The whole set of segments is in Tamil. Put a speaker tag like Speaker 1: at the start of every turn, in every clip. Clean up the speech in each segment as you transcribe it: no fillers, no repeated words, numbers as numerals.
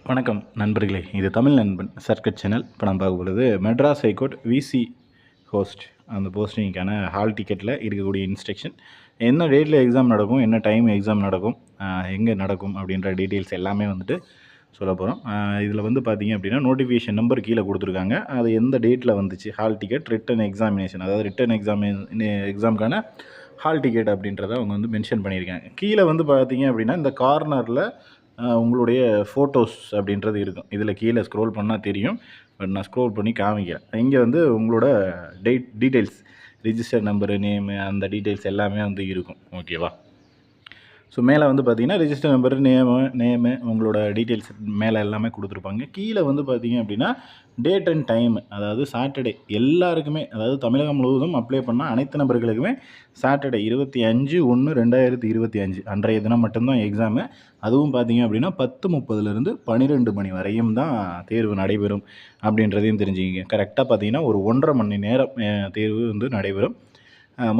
Speaker 1: வணக்கம் நண்பர்களே, இது தமிழ் நண்பன் சர்க்கட் சேனல். இப்போ நம்ம பார்க்க போகிறது மெட்ராஸ் ஹைகோர்ட் விசி ஹோஸ்ட் அந்த போஸ்டிங்கான ஹால் டிக்கெட்டில் இருக்கக்கூடிய இன்ஸ்ட்ரக்ஷன், என்ன டேட்டில் எக்ஸாம் நடக்கும், என்ன டைம் எக்ஸாம் நடக்கும், எங்கே நடக்கும் அப்படின்ற டீட்டெயில்ஸ் எல்லாமே வந்துட்டு சொல்ல போகிறோம். இதில் வந்து பார்த்திங்க அப்படின்னா நோட்டிஃபிகேஷன் நம்பர் கீழே கொடுத்துருக்காங்க. அது எந்த டேட்டில் வந்துச்சு, ஹால் டிக்கெட் ரிட்டன் எக்ஸாமினேஷன், அதாவது ரிட்டன் எக்ஸாமுக்கான ஹால் டிக்கெட் அப்படின்றத அவங்க வந்து மென்ஷன் பண்ணியிருக்காங்க. கீழே வந்து பார்த்திங்க அப்படின்னா இந்த கார்னரில் உங்களுடைய ஃபோட்டோஸ் அப்படின்றது இருக்கும். இதில் கீழே ஸ்க்ரோல் பண்ணால் தெரியும், பட் நான் ஸ்க்ரோல் பண்ணி காமிக்கிறேன். இங்கே வந்து உங்களோட டீட்டெயில்ஸ், ரிஜிஸ்டர் நம்பரு, நேமு, அந்த டீட்டெயில்ஸ் எல்லாமே வந்து இருக்கும். ஓகேவா? ஸோ மேலே வந்து பார்த்திங்கன்னா ரிஜிஸ்டர் நம்பரு, நேமு உங்களோட டீட்டெயில்ஸ் மேலே எல்லாமே கொடுத்துருப்பாங்க. கீழே வந்து பார்த்திங்க அப்படின்னா டேட் அண்ட் டைம், அதாவது சாட்டர்டே எல்லாருக்குமே, அதாவது தமிழகம் முழுவதும் அப்ளை பண்ணால் அனைத்து நபர்களுக்குமே சாட்டர்டே 25/1/2025 அன்றைய தினம் மட்டும்தான் எக்ஸாமு. அதுவும் பார்த்திங்க அப்படின்னா 10:30லேருந்து 12 மணி வரையும் தான் தேர்வு நடைபெறும் அப்படின்றதையும் தெரிஞ்சுக்கிங்க. கரெக்டாக பார்த்திங்கன்னா ஒரு 1.5 மணி நேரம் தேர்வு வந்து நடைபெறும்.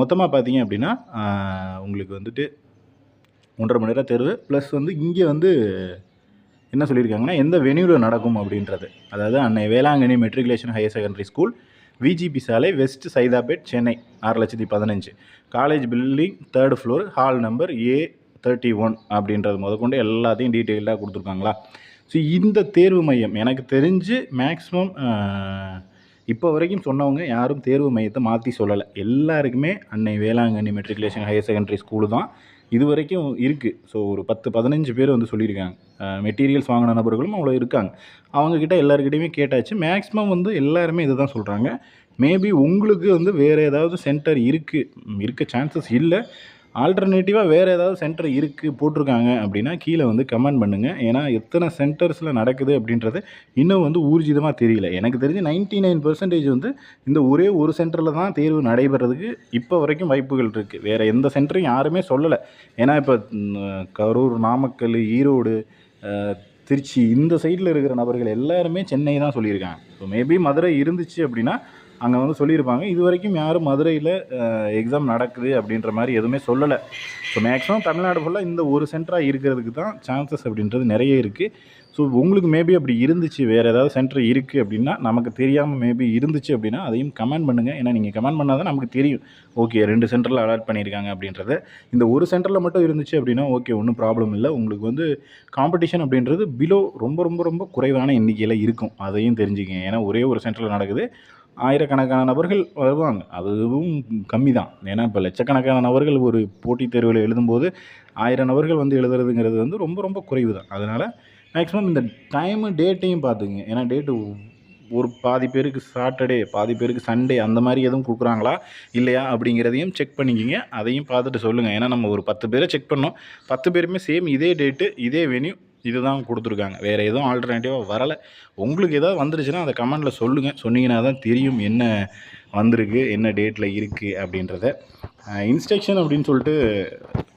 Speaker 1: மொத்தமாக பார்த்திங்க அப்படின்னா உங்களுக்கு வந்துட்டு 1.5 மணி நேரம் தேர்வு ப்ளஸ் வந்து இங்கே வந்து என்ன சொல்லியிருக்காங்கன்னா எந்த வென்யூவில் நடக்கும் அப்படின்றது, அதாவது Annai Velankanni matriculation higher secondary school, VGP சாலை, west Saidapet, Chennai 6,15,000, college building 3rd floor, hall number A31 அப்படின்றது முதற்கொண்டு எல்லாத்தையும் டீட்டெயிலாக கொடுத்துருக்காங்களா. ஸோ இந்த தேர்வு மையம் எனக்கு தெரிஞ்சு மேக்ஸிமம் இப்போ வரைக்கும் சொன்னவங்க யாரும் தேர்வு மையத்தை மாற்றி சொல்லலை. எல்லாருக்குமே அன்னை Velankanni matriculation higher secondary school தான் இது வரைக்கும் இருக்குது. ஸோ ஒரு 10-15 பேர் வந்து சொல்லியிருக்காங்க. மெட்டீரியல்ஸ் வாங்கின நபர்களும் அவ்வளோ இருக்காங்க. அவங்கக்கிட்ட எல்லாருக்கிட்டையுமே கேட்டாச்சு. மேக்ஸிமம் வந்து எல்லாருமே இது தான் சொல்கிறாங்க. மேபி உங்களுக்கு வந்து வேறு ஏதாவது சென்டர் இருக்க சான்சஸ் இல்லை, ஆல்டர்னேட்டிவாக வேறு ஏதாவது சென்டர் போட்டிருக்காங்க அப்படின்னா கீழே வந்து கமெண்ட் பண்ணுங்கள். ஏன்னா எத்தனை சென்டர்ஸில் நடக்குது அப்படின்றது இன்னும் வந்து ஊர்ஜிதமாக தெரியல. எனக்கு தெரிஞ்சு 99% வந்து இந்த ஒரே ஒரு சென்டரில் தான் தேர்வு நடைபெறதுக்கு இப்போ வரைக்கும் வாய்ப்புகள் இருக்குது. வேறு எந்த சென்டரையும் யாருமே சொல்லலை. ஏன்னா இப்போ கரூர், நாமக்கல், ஈரோடு, திருச்சி இந்த சைடில் இருக்கிற நபர்கள் எல்லாருமே சென்னை தான் சொல்லியிருக்காங்க. ஸோ மேபி மதுரை இருந்துச்சு அப்படின்னா அங்கே வந்து சொல்லியிருப்பாங்க. இது வரைக்கும் யாரும் மதுரையில் எக்ஸாம் நடக்குது அப்படின்ற மாதிரி எதுவுமே சொல்லலை. ஸோ மேக்ஸிமம் தமிழ்நாடு ஃபுல்லாக இந்த ஒரு சென்டராக இருக்கிறதுக்கு தான் சான்சஸ் அப்படின்றது நிறைய இருக்குது. ஸோ உங்களுக்கு மேபி அப்படி இருந்துச்சு, வேறு ஏதாவது சென்டர் இருக்குது அப்படின்னா, நமக்கு தெரியாமல் மேபி இருந்துச்சு அப்படின்னா அதையும் கமெண்ட் பண்ணுங்கள். ஏன்னா நீங்கள் கமெண்ட் பண்ணால் தான் நமக்கு தெரியும், ஓகே 2 சென்டரில் அலாட் பண்ணியிருக்காங்க அப்படின்றத. இந்த ஒரு சென்டரில் மட்டும் இருந்துச்சு அப்படின்னா ஓகே, ஒன்றும் ப்ராப்ளம் இல்லை. உங்களுக்கு வந்து காம்படிஷன் அப்படின்றது பிலோ ரொம்ப ரொம்ப ரொம்ப குறைவான எண்ணிக்கையில் இருக்கும். அதையும் தெரிஞ்சுக்கங்க. ஏன்னா ஒரே ஒரு சென்டரில் நடக்குது, ஆயிரக்கணக்கான நபர்கள் வருவாங்க, அதுவும் கம்மி தான். ஏன்னா இப்போ லட்சக்கணக்கான நபர்கள் ஒரு போட்டித் தேர்வில் எழுதும்போது 1000 நபர்கள் வந்து எழுதுறதுங்கிறது வந்து ரொம்ப ரொம்ப குறைவு தான். அதனால் மேக்ஸிமம் இந்த டைமு டேட்டையும் பார்த்துக்குங்க. ஏன்னா டேட்டு ஒரு பாதி பேருக்கு சாட்டர்டே, பாதி பேருக்கு சண்டே, அந்த மாதிரி எதுவும் கொடுக்குறாங்களா இல்லையா அப்படிங்கிறதையும் செக் பண்ணிக்கிங்க. அதையும் பார்த்துட்டு சொல்லுங்கள். ஏன்னா நம்ம ஒரு 10 பேரை செக் பண்ணோம், 10 பேருமே சேம் இதே டேட்டு இதே வென்யூ இது தான் கொடுத்துருக்காங்க. வேறு எதுவும் ஆல்டர்னேட்டிவாக வரலை. உங்களுக்கு எதாவது வந்துருச்சுன்னா அதை கமெண்டில் சொல்லுங்கள். சொன்னீங்கன்னா தான் தெரியும் என்ன வந்திருக்கு, என்ன டேட்டில் இருக்குது அப்படின்றத. இன்ஸ்ட்ரக்ஷன் அப்படின்னு சொல்லிட்டு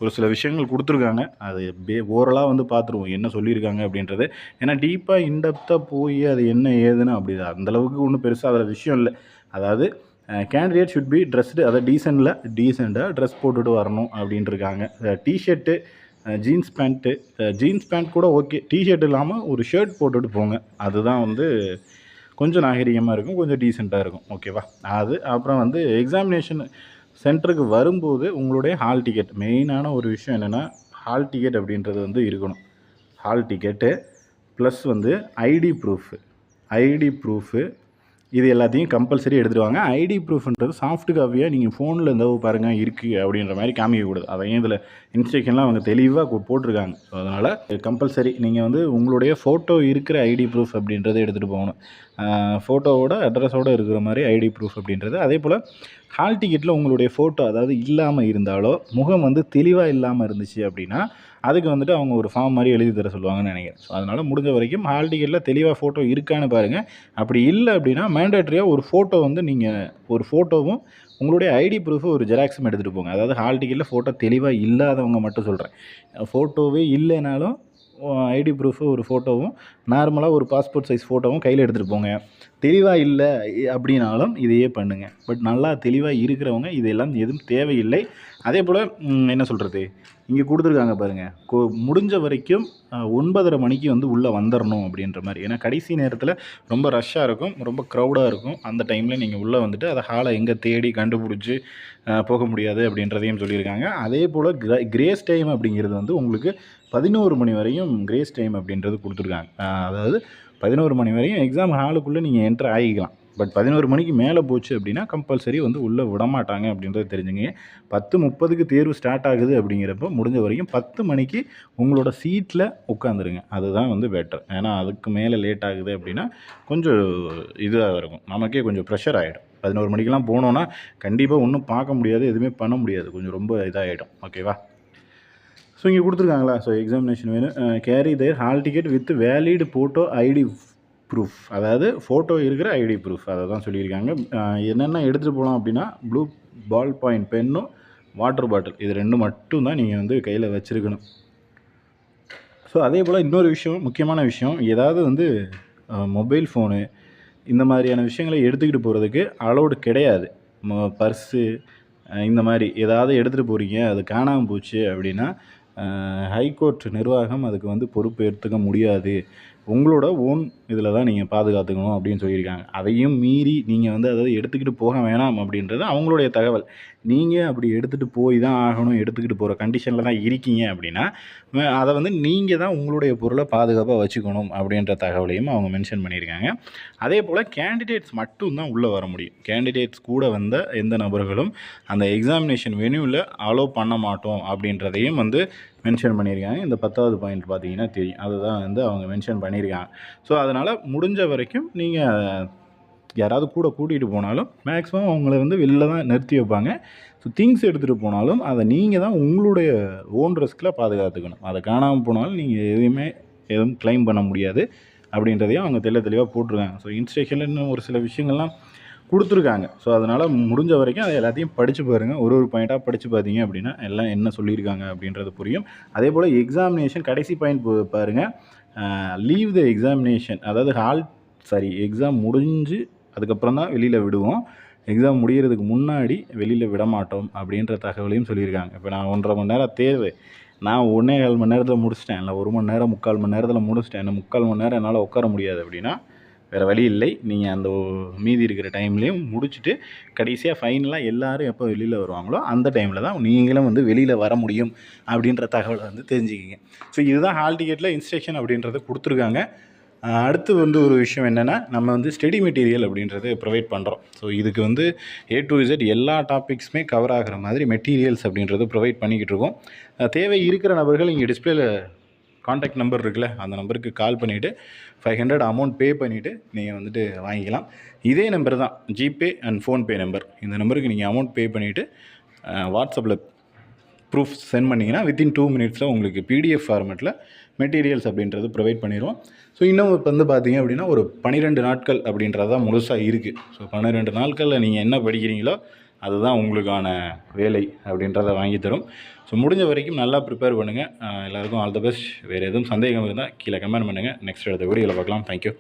Speaker 1: ஒரு சில விஷயங்கள் கொடுத்துருக்காங்க. அது ஓரலாக வந்து பார்த்துருவோம் என்ன சொல்லியிருக்காங்க அப்படின்றது. ஏன்னா டீப்பாக இன்டெப்த்தாக போய் அது என்ன ஏதுன்னு அப்படி அந்தளவுக்கு ஒன்றும் பெருசாக அதில் விஷயம் இல்லை. அதாவது கேண்டிடேட் ஷுட் பி ட்ரெஸ்டு, அதாவது டீசெண்டாக ட்ரெஸ் போட்டுட்டு வரணும் அப்படின்ட்டுருக்காங்க. டிஷர்ட்டு, ஜீன்ஸ் பேண்ட் கூட ஓகே, டிஷர்ட் இல்லாமல் ஒரு ஷர்ட் போட்டுட்டு போங்க. அதுதான் வந்து கொஞ்சம் நாகரிகமாக இருக்கும், கொஞ்சம் டீசெண்டாக இருக்கும். ஓகேவா? அது அப்புறம் வந்து எக்ஸாமினேஷன் சென்டருக்கு வரும்போது உங்களுடைய ஹால் டிக்கெட், மெயினான ஒரு விஷயம் என்னென்னா ஹால் டிக்கெட் அப்படின்றது வந்து இருக்கணும். ஹால் டிக்கெட்டு ப்ளஸ் வந்து ஐடி ப்ரூஃபு இது எல்லாத்தையும் கம்பல்சரி எடுத்துகிட்டு வாங்க. ஐடி ப்ரூஃப்ன்றது சாஃப்ட் காப்பியாக நீங்கள் ஃபோனில் இந்த பாருங்கள் இருக்குது அப்படின்ற மாதிரி காமிக்கக்கூடாது. அதையும் இதில் இன்ஸ்ட்ரக்ஷன்லாம் அவங்க தெளிவாக போட்டிருக்காங்க. ஸோ அதனால் கம்பல்சரி நீங்கள் வந்து உங்களுடைய ஃபோட்டோ இருக்கிற ஐடி ப்ரூஃப் அப்படின்றத எடுத்துகிட்டு போகணும். ஃபோட்டோவோட அட்ரஸோடு இருக்கிற மாதிரி ஐடி ப்ரூஃப் அப்படின்றது. அதே போல் ஹால் டிக்கெட்டில் உங்களுடைய ஃபோட்டோ அதாவது இல்லாமல் இருந்தாலோ, முகம் வந்து தெளிவாக இல்லாமல் இருந்துச்சு அப்படின்னா அதுக்கு வந்துட்டு அவங்க ஒரு ஃபார்ம் மாதிரி எழுதி தர சொல்லுவாங்கன்னு நினைக்கிறேன். ஸோ அதனால் முடிஞ்ச வரைக்கும் ஹால் டிக்கெட்டில் தெளிவாக ஃபோட்டோ இருக்கான்னு பாருங்கள். அப்படி இல்லை அப்படின்னா மேண்டேட்ரியாக ஒரு ஃபோட்டோ வந்து நீங்கள் ஒரு ஃபோட்டோவும் உங்களுடைய ஐடி ப்ரூஃபு ஒரு ஜெராக்ஸும் எடுத்துகிட்டு போங்க. அதாவது ஹால் டிக்கெட்டில் ஃபோட்டோ தெளிவாக இல்லாதவங்க மட்டும் சொல்கிறேன். ஃபோட்டோவே இல்லைனாலும் ஐடி ப்ரூஃபு ஒரு ஃபோட்டோவும் நார்மலாக ஒரு பாஸ்போர்ட் சைஸ் ஃபோட்டோவும் கையில் எடுத்துகிட்டு போங்க. தெளிவாக இல்லை அப்படின்னாலும் இதையே பண்ணுங்கள். பட் நல்லா தெளிவாக இருக்கிறவங்க இதெல்லாம் எதுவும் தேவையில்லை. அதே போல் என்ன சொல்கிறது, இங்கே கொடுத்துருக்காங்க பாருங்கள், முடிஞ்ச வரைக்கும் 9:30 மணிக்கு வந்து உள்ளே வந்துடணும் அப்படின்ற மாதிரி. ஏன்னா கடைசி நேரத்தில் ரொம்ப ரஷ்ஷாக இருக்கும், ரொம்ப க்ரௌடாக இருக்கும். அந்த டைமில் நீங்கள் உள்ளே வந்துட்டு அதை ஹாலை எங்கே தேடி கண்டுபிடிச்சி போக முடியாது அப்படின்றதையும் சொல்லியிருக்காங்க. அதே போல் கிரேஸ் டைம் அப்படிங்கிறது வந்து உங்களுக்கு 11 மணி வரையும் கிரேஸ் டைம் அப்படின்றது கொடுத்துருக்காங்க. அதாவது 11 மணி வரையும் எக்ஸாம் ஹாலுக்குள்ளே நீங்கள் என்ட்ரு ஆகிக்கலாம். பட் 11 மணிக்கு மேலே போச்சு அப்படின்னா கம்பல்சரி வந்து உள்ளே விடமாட்டாங்க அப்படின்றத தெரிஞ்சுங்க. 10:30க்கு தேர்வு ஸ்டார்ட் ஆகுது அப்படிங்கிறப்போ முடிஞ்ச வரைக்கும் 10 மணிக்கு உங்களோட சீட்டில் உட்காந்துருங்க. அதுதான் வந்து பெட்டர். ஏன்னா அதுக்கு மேலே லேட் ஆகுது அப்படின்னா கொஞ்சம் இதாக இருக்கும், நமக்கே கொஞ்சம் ப்ரெஷர் ஆகிடும். 11 மணிக்கெலாம் போனோன்னா கண்டிப்பாக ஒன்றும் பார்க்க முடியாது, எதுவுமே பண்ண முடியாது, கொஞ்சம் ரொம்ப இதாகிடும். ஓகேவா? ஸோ இங்கே கொடுத்துருக்காங்களா, ஸோ எக்ஸாமினேஷன் வேணும், carry their hall ticket with valid photo ID proof, அதாவது ஃபோட்டோ இருக்கிற ஐடி ப்ரூஃப், அதை தான் சொல்லியிருக்காங்க. என்னென்ன எடுத்துகிட்டு போகலாம் அப்படின்னா ப்ளூ பால் பாயிண்ட் பென்னும் வாட்டர் பாட்டில், இது 2 மட்டும் தான் நீங்கள் வந்து கையில் வச்சுருக்கணும். ஸோ அதே போல் இன்னொரு விஷயம், முக்கியமான விஷயம், ஏதாவது வந்து மொபைல் ஃபோனு இந்த மாதிரியான விஷயங்களை எடுத்துக்கிட்டு போகிறதுக்கு அலோடு கிடையாது. பர்ஸு இந்த மாதிரி ஏதாவது எடுத்துகிட்டு போகிறீங்க, அது காணாமல் போச்சு அப்படின்னா ஹைகோர்ட் நிர்வாகம் அதுக்கு வந்து பொறுப்பு எடுத்துக்க முடியாது. உங்களோட ஓன் இதில் தான் நீங்கள் பாதுகாத்துக்கணும் அப்படின்னு சொல்லியிருக்காங்க. அதையும் மீறி நீங்கள் வந்து அதாவது எடுத்துக்கிட்டு போக வேணாம் அப்படின்றது அவங்களுடைய தகவல். நீங்கள் அப்படி எடுத்துகிட்டு போய் தான் ஆகணும், எடுத்துக்கிட்டு போகிற கண்டிஷனில் தான் இருக்கீங்க அப்படின்னா அதை வந்து நீங்கள் தான் உங்களுடைய பொருளை பாதுகாப்பாக வச்சுக்கணும் அப்படின்ற தகவலையும் அவங்க மென்ஷன் பண்ணியிருக்காங்க. அதே போல் கேண்டிடேட்ஸ் மட்டும்தான் உள்ளே வர முடியும். கேண்டிடேட்ஸ் கூட வந்த எந்த நபர்களும் அந்த எக்ஸாமினேஷன் வென்யூவில் அலோவ் பண்ண மாட்டோம் அப்படின்றதையும் வந்து மென்ஷன் பண்ணியிருக்காங்க. இந்த 10வது பாயிண்ட் பார்த்தீங்கன்னா தெரியும், அதுதான் வந்து அவங்க மென்ஷன் பண்ணியிருக்காங்க. ஸோ அதனால் முடிஞ்ச வரைக்கும் நீங்கள் யாராவது கூட கூட்டிகிட்டு போனாலும் மேக்ஸிமம் அவங்கள வந்து வெளில தான் நிறுத்தி வைப்பாங்க. ஸோ திங்ஸ் எடுத்துகிட்டு போனாலும் அதை நீங்கள் தான் உங்களுடைய ஓன் ரிஸ்கில் பாதுகாத்துக்கணும். அதை காணாமல் போனாலும் நீங்கள் எதுவும் கிளைம் பண்ண முடியாது அப்படின்றதையும் அவங்க தெளிவாக போட்டிருக்காங்க. ஸோ இன்ஸ்ட்ரக்ஷனில் இன்னும் ஒரு சில விஷயங்கள்லாம் கொடுத்துருக்காங்க. ஸோ அதனால் முடிஞ்ச வரைக்கும் அதை எல்லாத்தையும் படித்து பாருங்கள். ஒரு பாயிண்ட்டாக படித்து பார்த்தீங்க அப்படின்னா எல்லாம் என்ன சொல்லியிருக்காங்க அப்படின்றது புரியும். அதே போல் எக்ஸாமினேஷன் கடைசி பாயிண்ட் பாருங்கள், லீவ் த எக்ஸாமினேஷன், அதாவது எக்ஸாம் முடிஞ்சு அதுக்கப்புறம் தான் வெளியில் விடுவோம். எக்ஸாம் முடிகிறதுக்கு முன்னாடி வெளியில் விட மாட்டோம் அப்படின்ற தகவலையும் சொல்லியிருக்காங்க. இப்போ நான் 1.5 மணி நேரம் தேர்வு, நான் 1.25 மணி நேரத்தில் முடிச்சிட்டேன், இல்லை 1 மணி நேரம் 3/4 மணி நேரத்தில் முடிச்சிட்டேன், இன்னும் 3/4 மணி நேரம் என்னால் உட்கார முடியாது அப்படின்னா வேறு வழி இல்லை. நீங்கள் அந்த மீதி இருக்கிற டைம்லேயும் முடிச்சுட்டு கடைசியாக ஃபைனலாக எல்லோரும் எப்போ வெளியில் வருவாங்களோ அந்த டைமில் தான் நீங்களும் வந்து வெளியில் வர முடியும் அப்படின்ற தகவலை வந்து தெரிஞ்சுக்கிங்க. ஸோ இதுதான் ஹால் டிக்கெட்டில் இன்ஸ்ட்ரக்ஷன் அப்படின்றத கொடுத்துருக்காங்க. அடுத்து வந்து ஒரு விஷயம் என்னென்னா, நம்ம வந்து ஸ்டடி மெட்டீரியல் அப்படின்றது ப்ரொவைட் பண்ணுறோம். ஸோ இதுக்கு வந்து A to Z எல்லா டாபிக்ஸுமே கவர் ஆகிற மாதிரி மெட்டீரியல்ஸ் அப்படின்றது ப்ரொவைட் பண்ணிக்கிட்டு இருக்கோம். தேவை இருக்கிற நபர்கள் இங்கே டிஸ்பிளேல காண்டாக்ட் நம்பர் இருக்குல்ல, அந்த நம்பருக்கு கால் பண்ணிவிட்டு 500 அமௌண்ட் பே பண்ணிவிட்டு நீங்கள் வந்துட்டு வாங்கிக்கலாம். இதே நம்பர் தான் ஜிபே அண்ட் ஃபோன்பே நம்பர். இந்த நம்பருக்கு நீங்கள் அமௌண்ட் பே பண்ணிவிட்டு வாட்ஸ்அப்பில் ப்ரூஃப் சென்ட் பண்ணிங்கன்னா வித்தின் 2 மினிட்ஸில் உங்களுக்கு PDF ஃபார்மேட்டில் மெட்டீரியல்ஸ் அப்படின்றது ப்ரொவைட் பண்ணிடுவோம். ஸோ இன்னும் இப்போ வந்து பார்த்தீங்க அப்படின்னா ஒரு 12 நாட்கள் அப்படின்றது தான் முழுசாக இருக்குது. ஸோ 12 நாட்களில் நீங்கள் என்ன படிக்கிறீங்களோ அதுதான் உங்களுக்கான வேலை அப்படின்றத வாங்கி தரும். ஸோ முடிஞ்ச வரைக்கும் நல்லா ப்ரிப்பேர் பண்ணுங்கள். எல்லாருக்கும் ஆல் த பெஸ்ட். வேறு எதுவும் சந்தேகம் இருந்தால் கீழே கமெண்ட் பண்ணுங்கள். நெக்ஸ்ட் அடுத்த வீடியோவில் பார்க்கலாம். தேங்க்யூ.